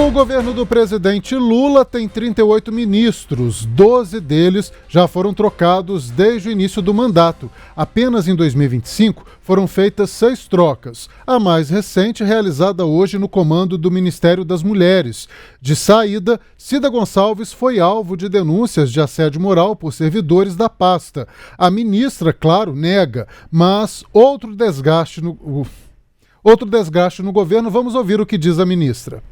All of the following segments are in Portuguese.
O governo do presidente Lula tem 38 ministros, 12 deles já foram trocados desde o início do mandato. Apenas em 2025 foram feitas 6 trocas, a mais recente realizada hoje no comando do Ministério das Mulheres. De saída, Cida Gonçalves foi alvo de denúncias de assédio moral por servidores da pasta. A ministra, claro, nega, mas outro desgaste no governo. Vamos ouvir o que diz a ministra.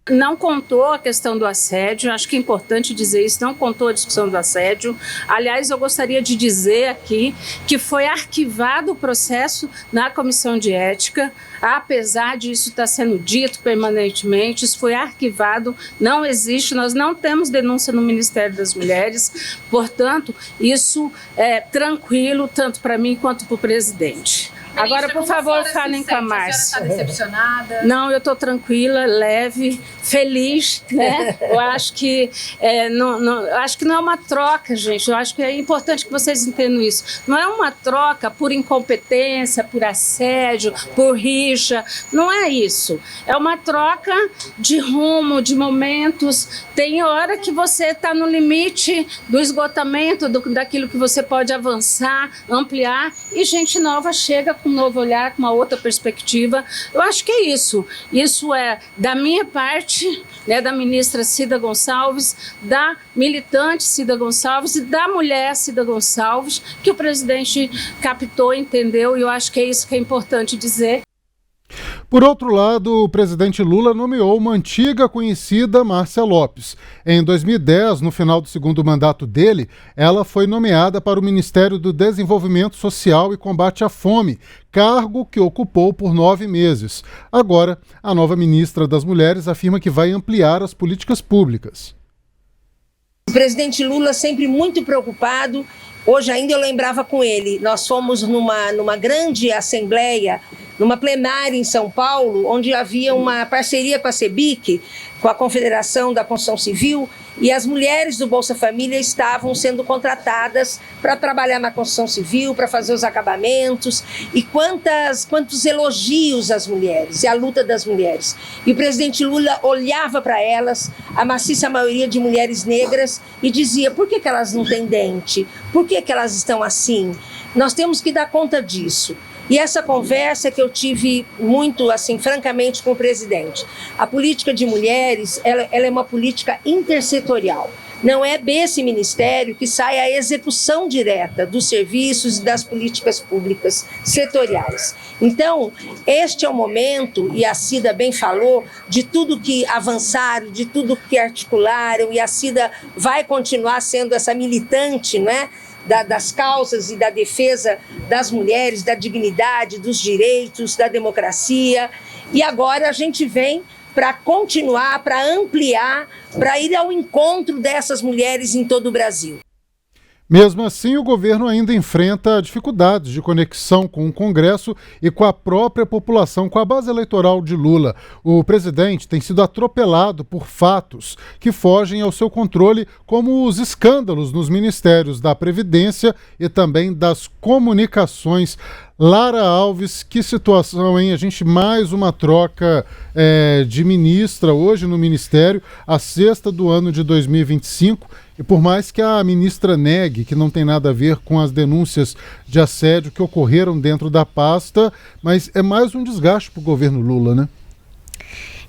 Não contou a questão do assédio, acho que é importante dizer isso, não contou a discussão do assédio. Aliás, eu gostaria de dizer aqui que foi arquivado o processo na Comissão de Ética, apesar disso estar sendo dito permanentemente, isso foi arquivado, não existe, nós não temos denúncia no Ministério das Mulheres, portanto, isso é tranquilo, tanto para mim quanto para o presidente. Agora, por favor, falem com a Márcia. A senhora está decepcionada? Não, eu estou tranquila, leve, feliz, né? Eu acho que não é uma troca, gente. Eu acho que é importante que vocês entendam isso. Não é uma troca por incompetência, por assédio, por rixa. Não é isso. É uma troca de rumo, de momentos. Tem hora que você está no limite do esgotamento daquilo que você pode avançar, ampliar, e gente nova chega com um novo olhar, com uma outra perspectiva. Eu acho que é isso. Isso é da minha parte, né, da ministra Cida Gonçalves, da militante Cida Gonçalves e da mulher Cida Gonçalves, que o presidente captou, entendeu, e eu acho que é isso que é importante dizer. Por outro lado, o presidente Lula nomeou uma antiga conhecida, Márcia Lopes. Em 2010, no final do segundo mandato dele, ela foi nomeada para o Ministério do Desenvolvimento Social e Combate à Fome, cargo que ocupou por 9 meses. Agora, a nova ministra das Mulheres afirma que vai ampliar as políticas públicas. O presidente Lula sempre muito preocupado. Hoje ainda eu lembrava com ele, nós fomos numa grande assembleia, numa plenária em São Paulo, onde havia uma parceria com a CEBIC, com a Confederação da Construção Civil, e as mulheres do Bolsa Família estavam sendo contratadas para trabalhar na construção civil, para fazer os acabamentos, e quantos elogios às mulheres, e a luta das mulheres. E o presidente Lula olhava para elas, a maciça maioria de mulheres negras, e dizia: por que elas não têm dente? Por que elas estão assim? Nós temos que dar conta disso. E essa conversa que eu tive muito, assim, francamente, com o presidente. A política de mulheres, ela é uma política intersetorial. Não é desse ministério que sai a execução direta dos serviços e das políticas públicas setoriais. Então, este é o momento, e a Cida bem falou, de tudo que avançaram, de tudo que articularam, e a Cida vai continuar sendo essa militante, não é? Das causas e da defesa das mulheres, da dignidade, dos direitos, da democracia. E agora a gente vem para continuar, para ampliar, para ir ao encontro dessas mulheres em todo o Brasil. Mesmo assim, o governo ainda enfrenta dificuldades de conexão com o Congresso e com a própria população, com a base eleitoral de Lula. O presidente tem sido atropelado por fatos que fogem ao seu controle, como os escândalos nos ministérios da Previdência e também das Comunicações. Lara Alves, que situação, hein? A gente mais uma troca de ministra hoje no Ministério, a 6ª do ano de 2025. E por mais que a ministra negue que não tem nada a ver com as denúncias de assédio que ocorreram dentro da pasta, mas é mais um desgaste para o governo Lula, né?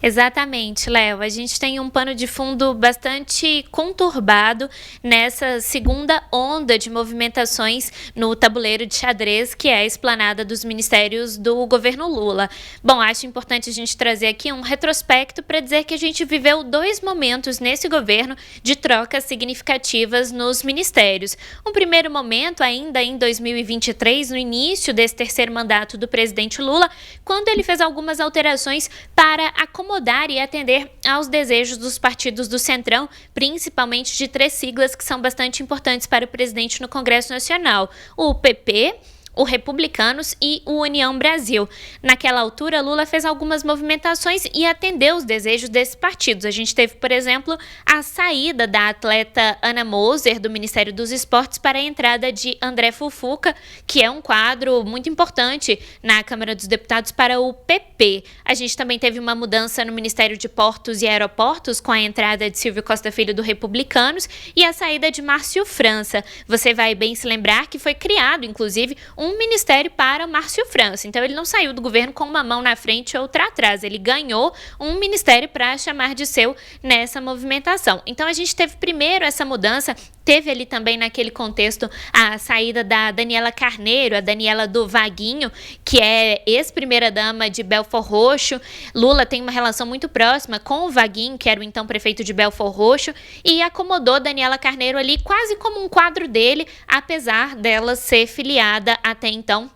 Exatamente, Léo. A gente tem um pano de fundo bastante conturbado nessa segunda onda de movimentações no tabuleiro de xadrez, que é a esplanada dos ministérios do governo Lula. Bom, acho importante a gente trazer aqui um retrospecto para dizer que a gente viveu 2 momentos nesse governo de trocas significativas nos ministérios. Um primeiro momento, ainda em 2023, no início desse 3º mandato do presidente Lula, quando ele fez algumas alterações para acomodar e atender aos desejos dos partidos do Centrão, principalmente de 3 siglas que são bastante importantes para o presidente no Congresso Nacional: o PP, o Republicanos e o União Brasil. Naquela altura, Lula fez algumas movimentações e atendeu os desejos desses partidos. A gente teve, por exemplo, a saída da atleta Ana Moser do Ministério dos Esportes para a entrada de André Fufuca, que é um quadro muito importante na Câmara dos Deputados para o PP. A gente também teve uma mudança no Ministério de Portos e Aeroportos com a entrada de Silvio Costa Filho do Republicanos e a saída de Márcio França. Você vai bem se lembrar que foi criado, inclusive, um ministério para Márcio França. Então, ele não saiu do governo com uma mão na frente e outra atrás. Ele ganhou um ministério para chamar de seu nessa movimentação. Então, a gente teve primeiro essa mudança, teve ali também naquele contexto a saída da Daniela Carneiro, a Daniela do Vaguinho, que é ex-primeira-dama de Belford Roxo. Lula tem uma relação muito próxima com o Vaguinho, que era o então prefeito de Belford Roxo, e acomodou Daniela Carneiro ali quase como um quadro dele, apesar dela ser filiada até então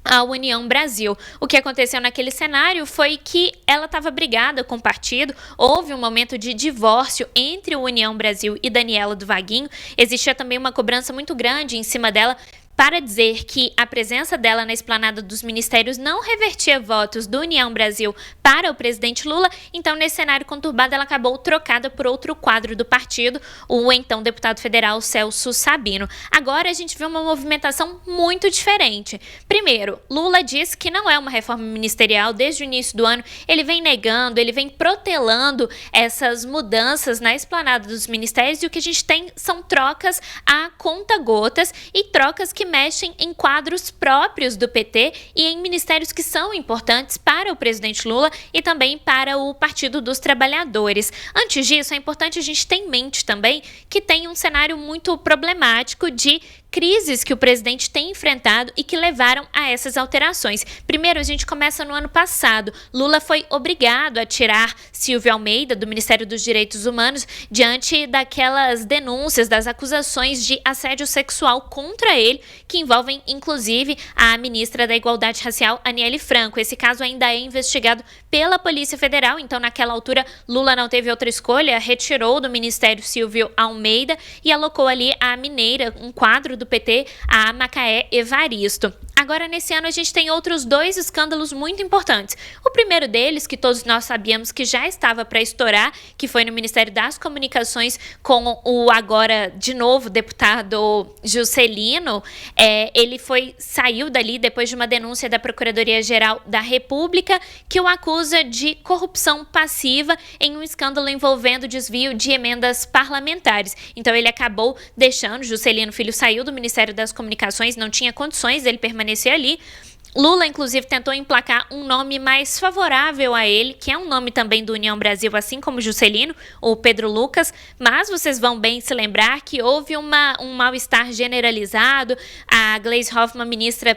a União Brasil. O que aconteceu naquele cenário foi que ela estava brigada com o partido, houve um momento de divórcio entre o União Brasil e Daniela do Vaguinho, existia também uma cobrança muito grande em cima dela para dizer que a presença dela na esplanada dos ministérios não revertia votos do União Brasil para o presidente Lula. Então, nesse cenário conturbado, ela acabou trocada por outro quadro do partido, o então deputado federal Celso Sabino. Agora, a gente vê uma movimentação muito diferente. Primeiro, Lula diz que não é uma reforma ministerial. Desde o início do ano, ele vem negando, ele vem protelando essas mudanças na esplanada dos ministérios, e o que a gente tem são trocas a conta-gotas e trocas que mexem em quadros próprios do PT e em ministérios que são importantes para o presidente Lula e também para o Partido dos Trabalhadores. Antes disso, é importante a gente ter em mente também que tem um cenário muito problemático de crises que o presidente tem enfrentado e que levaram a essas alterações. Primeiro, a gente começa no ano passado. Lula foi obrigado a tirar Silvio Almeida do Ministério dos Direitos Humanos diante daquelas denúncias, das acusações de assédio sexual contra ele, que envolvem, inclusive, a ministra da Igualdade Racial, Aniele Franco. Esse caso ainda é investigado pela Polícia Federal, então, naquela altura, Lula não teve outra escolha, retirou do Ministério Silvio Almeida e alocou ali a mineira, um quadro do PT, a Macaé Evaristo. Agora, nesse ano, a gente tem outros dois escândalos muito importantes. O primeiro deles, que todos nós sabíamos que já estava para estourar, que foi no Ministério das Comunicações com o agora, de novo, deputado Juscelino. Ele saiu dali depois de uma denúncia da Procuradoria-Geral da República, que o acusa de corrupção passiva em um escândalo envolvendo desvio de emendas parlamentares. Então, ele acabou deixando, Juscelino Filho saiu do Ministério das Comunicações, não tinha condições dele permanecer ali. Lula, inclusive, tentou emplacar um nome mais favorável a ele, que é um nome também do União Brasil, assim como Juscelino, o Pedro Lucas, mas vocês vão bem se lembrar que houve um mal-estar generalizado. A Gleisi Hoffmann, ministra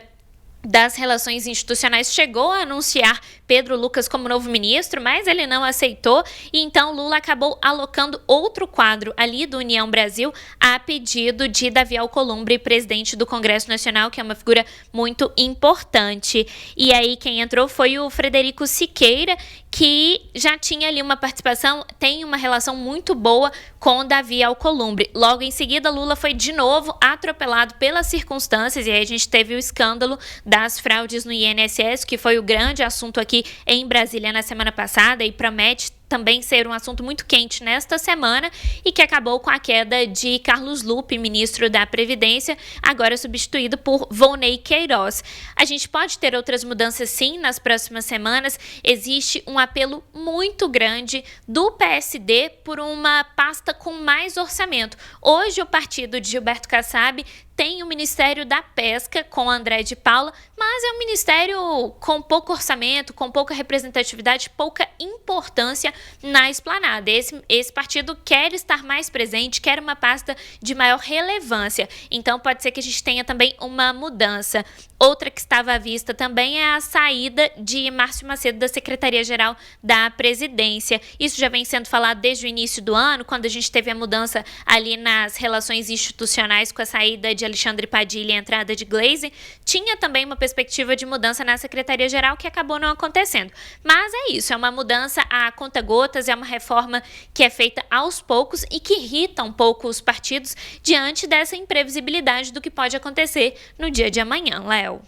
das Relações Institucionais, chegou a anunciar Pedro Lucas como novo ministro, mas ele não aceitou, e então Lula acabou alocando outro quadro ali do União Brasil a pedido de Davi Alcolumbre, presidente do Congresso Nacional, que é uma figura muito importante. E aí quem entrou foi o Frederico Siqueira, que já tinha ali uma participação, tem uma relação muito boa com Davi Alcolumbre. Logo em seguida, Lula foi de novo atropelado pelas circunstâncias, e aí a gente teve o escândalo das fraudes no INSS, que foi o grande assunto aqui em Brasília na semana passada e promete também ser um assunto muito quente nesta semana, e que acabou com a queda de Carlos Lupe, ministro da Previdência, agora substituído por Volney Queiroz. A gente pode ter outras mudanças sim nas próximas semanas. Existe um apelo muito grande do PSD por uma pasta com mais orçamento. Hoje o partido de Gilberto Kassab tem o Ministério da Pesca com André de Paula, mas é um ministério com pouco orçamento, com pouca representatividade, pouca importância na esplanada. Esse partido quer estar mais presente, quer uma pasta de maior relevância. Então pode ser que a gente tenha também uma mudança. Outra que estava à vista também é a saída de Márcio Macedo da Secretaria-Geral da Presidência. Isso já vem sendo falado desde o início do ano, quando a gente teve a mudança ali nas relações institucionais com a saída de Alexandre Padilha e a entrada de Gleisi, tinha também uma perspectiva de mudança na Secretaria-Geral que acabou não acontecendo. Mas é isso, é uma mudança a conta-gotas, é uma reforma que é feita aos poucos e que irrita um pouco os partidos diante dessa imprevisibilidade do que pode acontecer no dia de amanhã, Léo.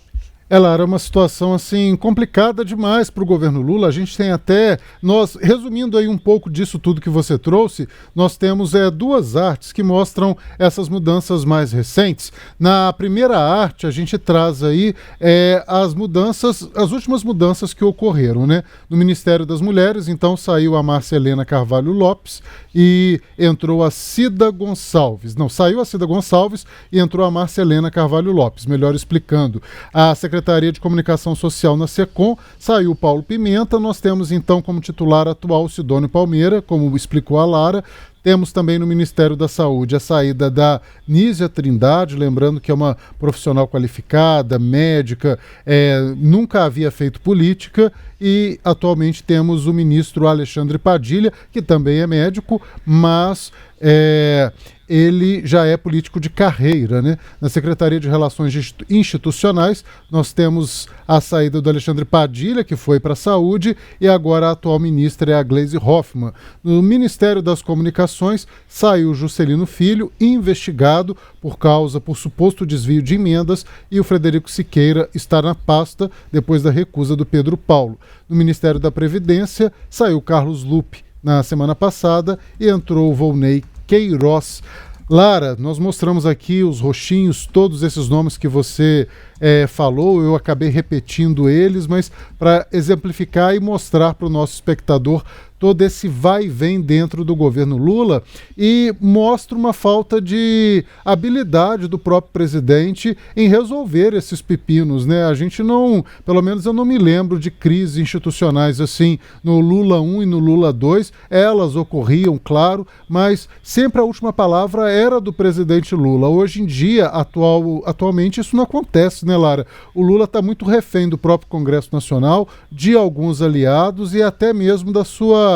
Lara, é uma situação assim complicada demais para o governo Lula. A gente tem até, resumindo aí um pouco disso tudo que você trouxe, nós temos duas artes que mostram essas mudanças mais recentes. Na primeira arte, a gente traz aí as últimas mudanças que ocorreram, né? No Ministério das Mulheres, então, saiu a Márcia Helena Carvalho Lopes e entrou a Cida Gonçalves. Não, saiu a Cida Gonçalves e entrou a Márcia Helena Carvalho Lopes, melhor explicando. A Secretaria de Comunicação Social na SECOM, saiu Paulo Pimenta. Nós temos então como titular atual Sidônio Palmeira, como explicou a Lara. Temos também no Ministério da Saúde a saída da Nízia Trindade, lembrando que é uma profissional qualificada, médica, nunca havia feito política, e atualmente temos o ministro Alexandre Padilha, que também é médico, mas ele já é político de carreira, né? Na Secretaria de Relações Institucionais, nós temos a saída do Alexandre Padilha, que foi para a Saúde, e agora a atual ministra é a Gleisi Hoffmann. No Ministério das Comunicações, saiu Juscelino Filho, investigado por suposto desvio de emendas, e o Frederico Siqueira está na pasta depois da recusa do Pedro Paulo. No Ministério da Previdência, saiu Carlos Lupe na semana passada e entrou o Volney Queiroz. Lara, nós mostramos aqui os roxinhos, todos esses nomes que você falou, eu acabei repetindo eles, mas para exemplificar e mostrar para o nosso espectador todo esse vai e vem dentro do governo Lula, e mostra uma falta de habilidade do próprio presidente em resolver esses pepinos, né? A gente não, pelo menos eu não me lembro de crises institucionais assim no Lula 1 e no Lula 2, elas ocorriam, claro, mas sempre a última palavra era do presidente Lula. Hoje em dia, atualmente, isso não acontece, né, Lara? O Lula está muito refém do próprio Congresso Nacional, de alguns aliados e até mesmo da sua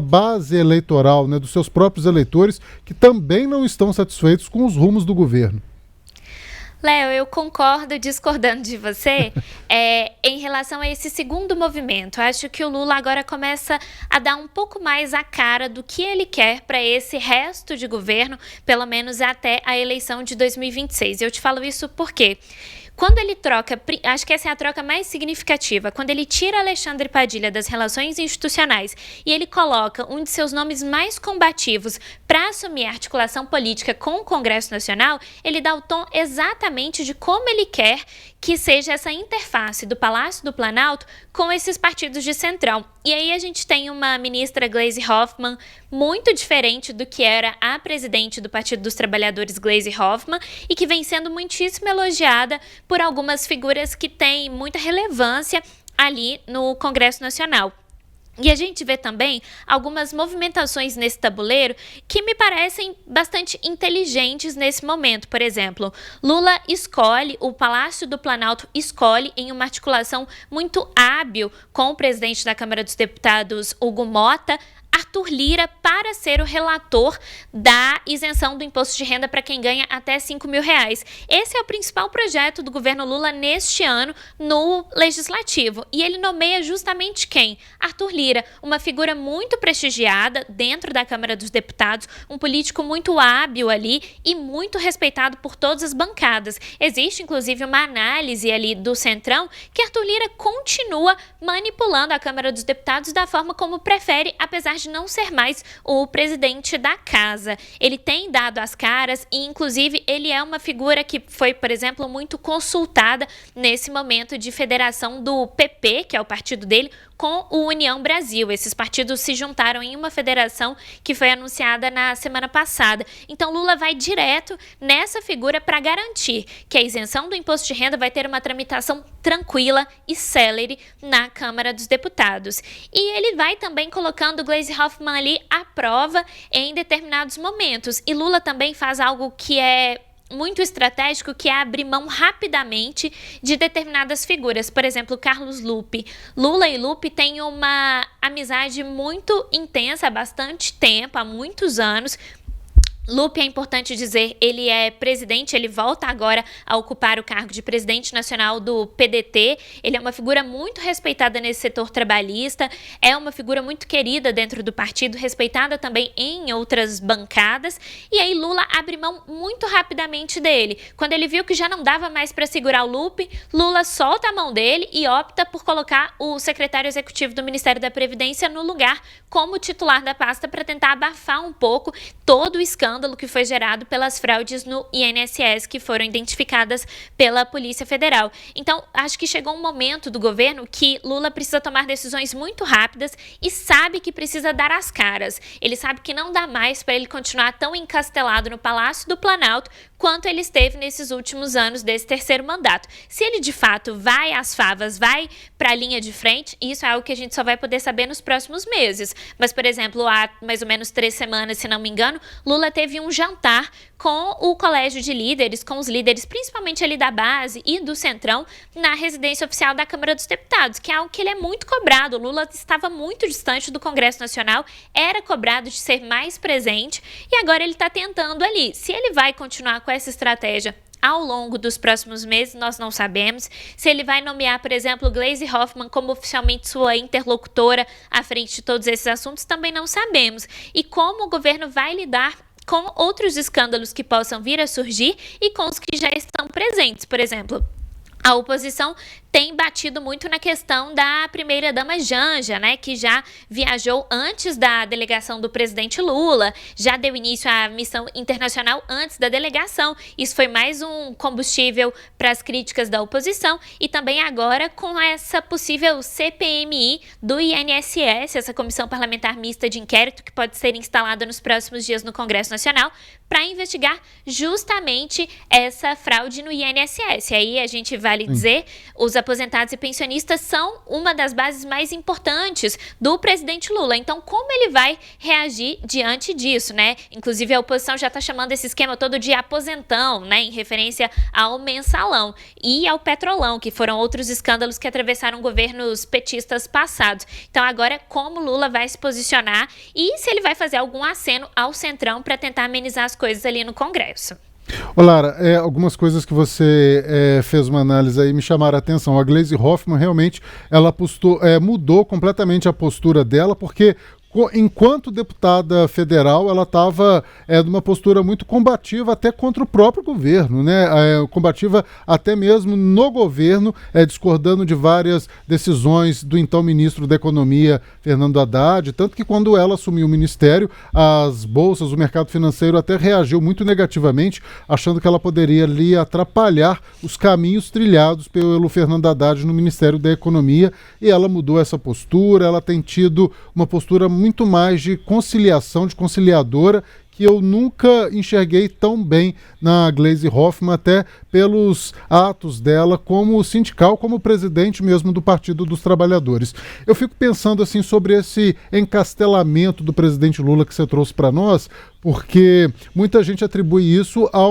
base eleitoral, né, dos seus próprios eleitores, que também não estão satisfeitos com os rumos do governo. Léo, eu concordo discordando de você em relação a esse segundo movimento. Acho que o Lula agora começa a dar um pouco mais a cara do que ele quer para esse resto de governo, pelo menos até a eleição de 2026. Eu te falo isso porque quando ele troca, acho que essa é a troca mais significativa, quando ele tira Alexandre Padilha das relações institucionais e ele coloca um de seus nomes mais combativos para assumir a articulação política com o Congresso Nacional, ele dá o tom exatamente de como ele quer que seja essa interface do Palácio do Planalto com esses partidos de centrão. E aí a gente tem uma ministra, Gleisi Hoffmann, muito diferente do que era a presidente do Partido dos Trabalhadores, Gleisi Hoffmann, e que vem sendo muitíssimo elogiada por algumas figuras que têm muita relevância ali no Congresso Nacional. E a gente vê também algumas movimentações nesse tabuleiro que me parecem bastante inteligentes nesse momento. Por exemplo, Lula escolhe, o Palácio do Planalto escolhe, em uma articulação muito hábil com o presidente da Câmara dos Deputados, Hugo Mota, Arthur Lira para ser o relator da isenção do imposto de renda para quem ganha até R$5 mil. Esse é o principal projeto do governo Lula neste ano no Legislativo. E ele nomeia justamente quem? Arthur Lira, uma figura muito prestigiada dentro da Câmara dos Deputados, um político muito hábil ali e muito respeitado por todas as bancadas. Existe, inclusive, uma análise ali do Centrão que Arthur Lira continua manipulando a Câmara dos Deputados da forma como prefere, apesar de não ser mais o presidente da casa. Ele tem dado as caras e, inclusive, ele é uma figura que foi, por exemplo, muito consultada nesse momento de federação do PP, que é o partido dele, com o União Brasil. Esses partidos se juntaram em uma federação que foi anunciada na semana passada. Então, Lula vai direto nessa figura para garantir que a isenção do imposto de renda vai ter uma tramitação tranquila e célere na Câmara dos Deputados. E ele vai também colocando Gleisi Hoffmann ali à prova em determinados momentos. E Lula também faz algo que é muito estratégico, que é abrir mão rapidamente de determinadas figuras. Por exemplo, Carlos Lupe. Lula e Lupe têm uma amizade muito intensa há bastante tempo, há muitos anos. Lupe, é importante dizer, ele é presidente, ele volta agora a ocupar o cargo de presidente nacional do PDT. Ele é uma figura muito respeitada nesse setor trabalhista, é uma figura muito querida dentro do partido, respeitada também em outras bancadas. E aí Lula abre mão muito rapidamente dele. Quando ele viu que já não dava mais para segurar o Lupe, Lula solta a mão dele e opta por colocar o secretário executivo do Ministério da Previdência no lugar como titular da pasta para tentar abafar um pouco todo o escândalo que foi gerado pelas fraudes no INSS que foram identificadas pela Polícia Federal. Então, acho que chegou um momento do governo que Lula precisa tomar decisões muito rápidas e sabe que precisa dar as caras. Ele sabe que não dá mais para ele continuar tão encastelado no Palácio do Planalto quanto ele esteve nesses últimos anos desse terceiro mandato. Se ele, de fato, vai às favas, vai para a linha de frente, isso é algo que a gente só vai poder saber nos próximos meses. Mas, por exemplo, há mais ou menos 3 semanas, se não me engano, Lula teve um jantar com o colégio de líderes, com os líderes principalmente ali da base e do Centrão, na residência oficial da Câmara dos Deputados, que é algo que ele é muito cobrado. Lula estava muito distante do Congresso Nacional, era cobrado de ser mais presente e agora ele está tentando ali. Se ele vai continuar com essa estratégia ao longo dos próximos meses, nós não sabemos. Se ele vai nomear, por exemplo, Gleisi Hoffmann como oficialmente sua interlocutora à frente de todos esses assuntos, também não sabemos. E como o governo vai lidar com outros escândalos que possam vir a surgir e com os que já estão presentes. Por exemplo, a oposição tem batido muito na questão da primeira-dama Janja, né, que já viajou antes da delegação do presidente Lula, já deu início à missão internacional antes da delegação. Isso foi mais um combustível para as críticas da oposição e também agora com essa possível CPMI do INSS, essa comissão parlamentar mista de inquérito que pode ser instalada nos próximos dias no Congresso Nacional para investigar justamente essa fraude no INSS. E aí a gente vale dizer, os aposentados e pensionistas são uma das bases mais importantes do presidente Lula. Então, como ele vai reagir diante disso, né? Inclusive, a oposição já está chamando esse esquema todo de aposentão, né? Em referência ao mensalão e ao petrolão, que foram outros escândalos que atravessaram governos petistas passados. Então, agora, como Lula vai se posicionar e se ele vai fazer algum aceno ao Centrão para tentar amenizar as coisas ali no Congresso. Ô Lara, algumas coisas que você fez uma análise aí me chamaram a atenção. A Gleisi Hoffmann realmente ela mudou completamente a postura dela, porque enquanto deputada federal, ela estava numa postura muito combativa até contra o próprio governo, né? Combativa até mesmo no governo, discordando de várias decisões do então ministro da Economia, Fernando Haddad, tanto que quando ela assumiu o ministério, as bolsas, o mercado financeiro até reagiu muito negativamente, achando que ela poderia ali atrapalhar os caminhos trilhados pelo Fernando Haddad no Ministério da Economia, e ela mudou essa postura, ela tem tido uma postura muito mais de conciliação, de conciliadora, que eu nunca enxerguei tão bem na Gleisi Hoffmann, até pelos atos dela como sindical, como presidente mesmo do Partido dos Trabalhadores. Eu fico pensando assim sobre esse encastelamento do presidente Lula que você trouxe para nós, porque muita gente atribui isso a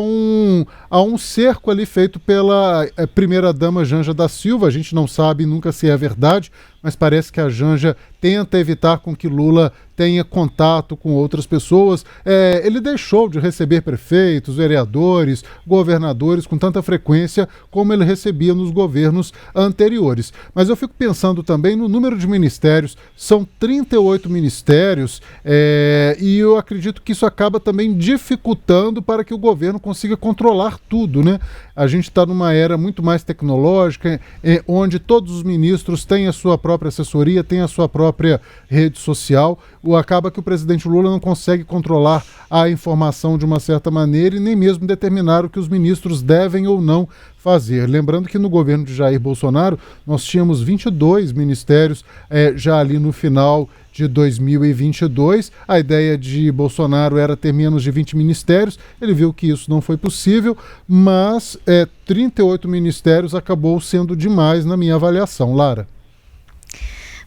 um cerco ali feito pela primeira-dama Janja da Silva. A gente não sabe nunca se é verdade, mas parece que a Janja tenta evitar com que Lula tenha contato com outras pessoas. Ele deixou de receber prefeitos, vereadores, governadores com tanta frequência como ele recebia nos governos anteriores. Mas eu fico pensando também no número de ministérios. São 38 ministérios e eu acredito que isso acaba também dificultando para que o governo consiga controlar tudo, né? A gente está numa era muito mais tecnológica, onde todos os ministros têm a sua própria assessoria, têm a sua própria rede social. Acaba que o presidente Lula não consegue controlar a informação de uma certa maneira e nem mesmo determinar o que os ministros devem ou não fazer. Lembrando que no governo de Jair Bolsonaro nós tínhamos 22 ministérios já ali no final de 2022. A ideia de Bolsonaro era ter menos de 20 ministérios. Ele viu que isso não foi possível, mas 38 ministérios acabou sendo demais na minha avaliação. Lara?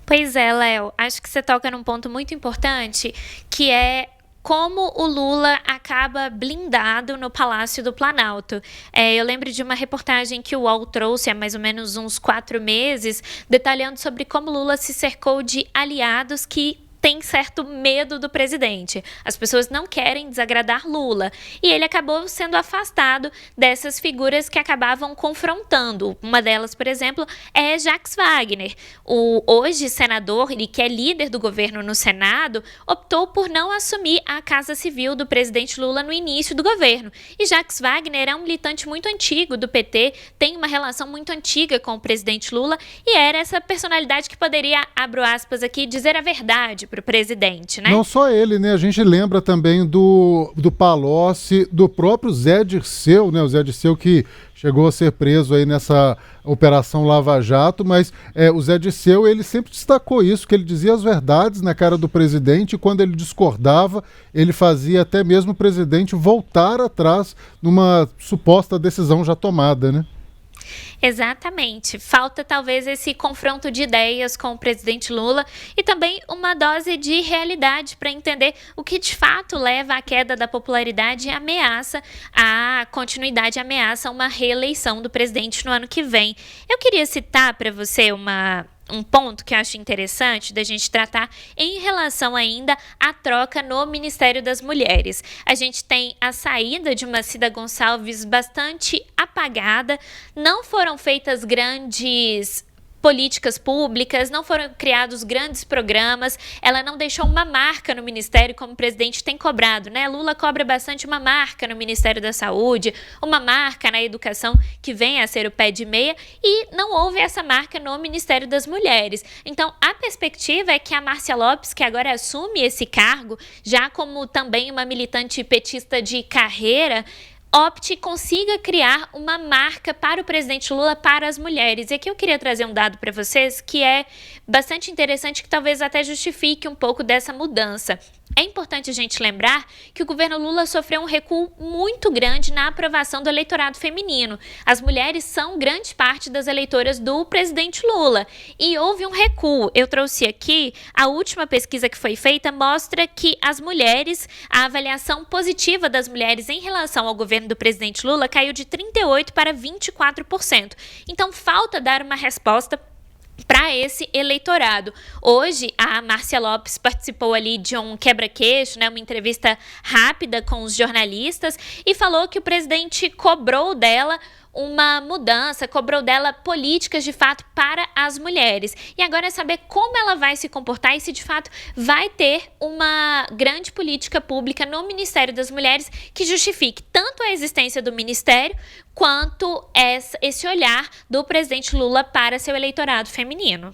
Pois é, Léo, acho que você toca num ponto muito importante, que é como o Lula acaba blindado no Palácio do Planalto. Eu lembro de uma reportagem que o UOL trouxe há mais ou menos uns 4 meses, detalhando sobre como Lula se cercou de aliados que tem certo medo do presidente. As pessoas não querem desagradar Lula. E ele acabou sendo afastado dessas figuras que acabavam confrontando. Uma delas, por exemplo, é Jacques Wagner. O hoje senador, ele que é líder do governo no Senado, optou por não assumir a Casa Civil do presidente Lula no início do governo. E Jacques Wagner é um militante muito antigo do PT, tem uma relação muito antiga com o presidente Lula e era essa personalidade que poderia, abro aspas aqui, dizer a verdade para o presidente, né? Não só ele, né? A gente lembra também do Palocci, do próprio Zé Dirceu, né? O Zé Dirceu que chegou a ser preso aí nessa Operação Lava Jato, mas o Zé Dirceu, ele sempre destacou isso, que ele dizia as verdades na cara do presidente e quando ele discordava, ele fazia até mesmo o presidente voltar atrás numa suposta decisão já tomada, né? Exatamente. Falta talvez esse confronto de ideias com o presidente Lula e também uma dose de realidade para entender o que de fato leva à queda da popularidade e ameaça a continuidade, ameaça uma reeleição do presidente no ano que vem. Eu queria citar para você um ponto que eu acho interessante da gente tratar em relação ainda à troca no Ministério das Mulheres. A gente tem a saída de uma Cida Gonçalves bastante apagada, não foram feitas grandes políticas públicas, não foram criados grandes programas, ela não deixou uma marca no Ministério como o presidente tem cobrado, né? Lula cobra bastante uma marca no Ministério da Saúde, uma marca na educação que vem a ser o pé de meia e não houve essa marca no Ministério das Mulheres. Então, a perspectiva é que a Márcia Lopes, que agora assume esse cargo, já como também uma militante petista de carreira, opte e consiga criar uma marca para o presidente Lula, para as mulheres. E aqui eu queria trazer um dado para vocês que é bastante interessante, que talvez até justifique um pouco dessa mudança. É importante a gente lembrar que o governo Lula sofreu um recuo muito grande na aprovação do eleitorado feminino. As mulheres são grande parte das eleitoras do presidente Lula. E houve um recuo. Eu trouxe aqui, a última pesquisa que foi feita mostra que as mulheres, a avaliação positiva das mulheres em relação ao governo do presidente Lula caiu de 38% para 24%. Então, falta dar uma resposta para esse eleitorado. Hoje, a Márcia Lopes participou ali de um quebra-queixo, né, uma entrevista rápida com os jornalistas e falou que o presidente cobrou dela uma mudança, cobrou dela políticas de fato para as mulheres. E agora é saber como ela vai se comportar e se de fato vai ter uma grande política pública no Ministério das Mulheres que justifique tanto a existência do Ministério quanto esse olhar do presidente Lula para seu eleitorado feminino.